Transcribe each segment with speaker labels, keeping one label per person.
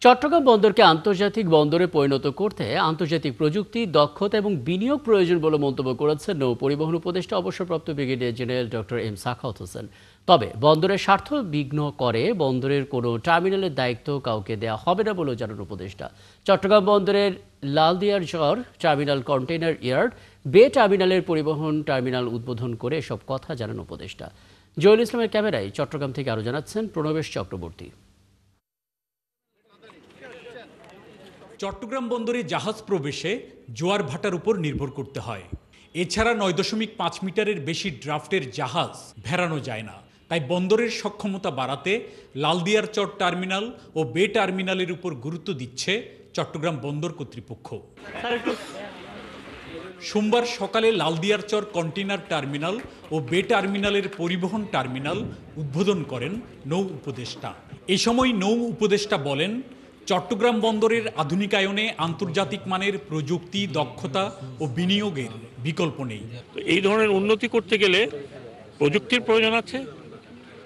Speaker 1: চট্টগ্রাম বন্দরকে আন্তর্জাতিক বন্দরে পরিণত করতে আন্তর্জাতিক প্রযুক্তি, দক্ষতা এবং বিনিয়োগ প্রয়োজন বলে মন্তব্য করেছেন নৌ পরিবহন উপদেষ্টা অবসরপ্রাপ্ত brigadier general doctor M Sakhawat Hossain. তবে বন্দরের স্বার্থ বিঘ্ন করে বন্দরের কোনো টার্মিনালের দায়িত্ব কাউকে দেওয়া হবে না বলেও জানান উপদেষ্টা। চট্টগ্রাম বন্দরের লালদিয়ার চর টার্মিনাল, কন্টেইনার ইয়ার্ড, বে টার্মিনালের পরিবহন টার্মিনাল উদ্বোধন করে এসব কথা জানান উপদেষ্টা। জয়ুল ইসলামের ক্যামেরায় চট্টগ্রাম থেকে আরও জানাচ্ছেন প্রণবেশ চক্রবর্তী।
Speaker 2: চট্টগ্রাম বন্দরে জাহাজ প্রবেশে জোয়ার ভাটার উপর নির্ভর করতে হয়। এছাড়া ৯.৫ মিটারের বেশি ড্রাফটের জাহাজ ভেড়ানো যায় না। তাই বন্দরের সক্ষমতা বাড়াতে লালদিয়ার চর টার্মিনাল ও বে টার্মিনালের উপর গুরুত্ব দিচ্ছে চট্টগ্রাম বন্দর কর্তৃপক্ষ। সোমবার সকালে লালদিয়ার চর কন্টেইনার টার্মিনাল ও বে টার্মিনালের পরিবহন টার্মিনাল উদ্বোধন করেন নৌ উপদেষ্টা। এ সময় নৌ উপদেষ্টা বলেন, চট্টগ্রাম বন্দরের আধুনিকায়নে আন্তর্জাতিক মানের প্রযুক্তি, দক্ষতা ও বিনিয়োগের বিকল্প নেই।
Speaker 3: এই ধরনের উন্নতি করতে গেলে প্রযুক্তির প্রয়োজন আছে,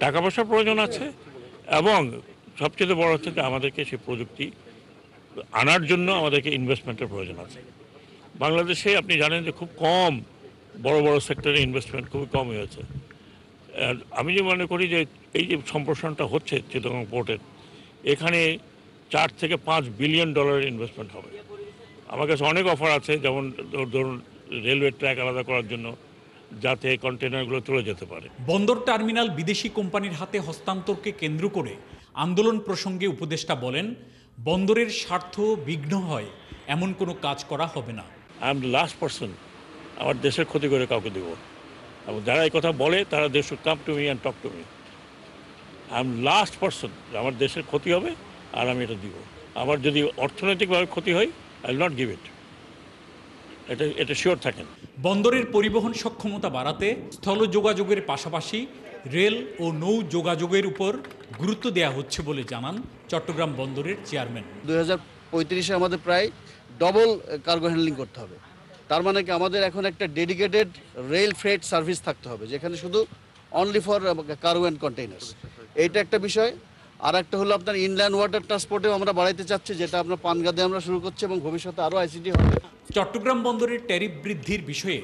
Speaker 3: টাকা পয়সার প্রয়োজন আছে, এবং সবচেয়ে বড় হচ্ছে যে আমাদেরকে সেই প্রযুক্তি আনার জন্য আমাদেরকে ইনভেস্টমেন্টের প্রয়োজন আছে। বাংলাদেশে আপনি জানেন যে খুব কম বড় বড় সেক্টরে ইনভেস্টমেন্ট খুবই কম হয়েছে। আমি যে মনে করি যে এই যে সম্প্রসারণটা হচ্ছে চিটাগং পোর্টের, এখানে 4 থেকে 5 বিলিয়ন ডলারের ইনভেস্টমেন্ট হবে। আমার কাছে অনেক অফার আছে, যেমন ধরুন রেলওয়ে ট্র্যাক আলাদা করার জন্য, যাতে কন্টেনারগুলো চলে যেতে পারে।
Speaker 2: বন্দর টার্মিনাল বিদেশি কোম্পানির হাতে হস্তান্তরকে কেন্দ্র করে আন্দোলন প্রসঙ্গে উপদেষ্টা বলেন, বন্দরের স্বার্থ বিঘ্ন হয় এমন কোনো কাজ করা হবে না।
Speaker 3: I am the last person আমার দেশের ক্ষতি করে কাউকে দেব, এবং যারা এই কথা বলে তারা they should come to me and talk to me. I am last person, আমার দেশের ক্ষতি হবে আর আমি এটা দিব। আমার যদি অর্থনৈতিকভাবে ক্ষতি হয়, I will not give it, এটা শিওর থাকেন।
Speaker 2: বন্দরের পরিবহন সক্ষমতা বাড়াতে স্থল যোগাযোগের পাশাপাশি রেল ও নৌ যোগাযোগের উপর গুরুত্ব দেওয়া হচ্ছে বলে জানান চট্টগ্রাম বন্দরের চেয়ারম্যান।
Speaker 4: 2035-এ আমাদের প্রায় ডবল কার্গো হ্যান্ডলিং করতে হবে। তার মানে কি আমাদের এখন একটা ডেডিকেটেড রেল ফ্রেট সার্ভিস থাকতে হবে, যেখানে শুধু only for cargo and containers. এইটা একটা বিষয়। আর একটা হলো আপনার ইনল্যান্ড ওয়াটার ট্রান্সপোর্টেও আমরা বাড়াইতে চাচ্ছি, যেটা আপনার পানগাদে আমরা শুরু করছি এবং ভবিষ্যতে আরও আইসিটি হবে।
Speaker 2: চট্টগ্রাম বন্দরের ট্যারিফ বৃদ্ধির বিষয়ে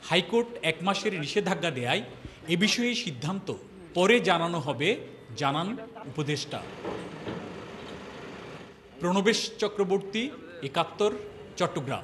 Speaker 2: হাইকোর্ট 1 মাসের নিষেধাজ্ঞা দেয় এ বিষয়ে সিদ্ধান্ত পরে জানানো হবে, জানান উপদেষ্টা। প্রণবেশ চক্রবর্তী, 71, চট্টগ্রাম।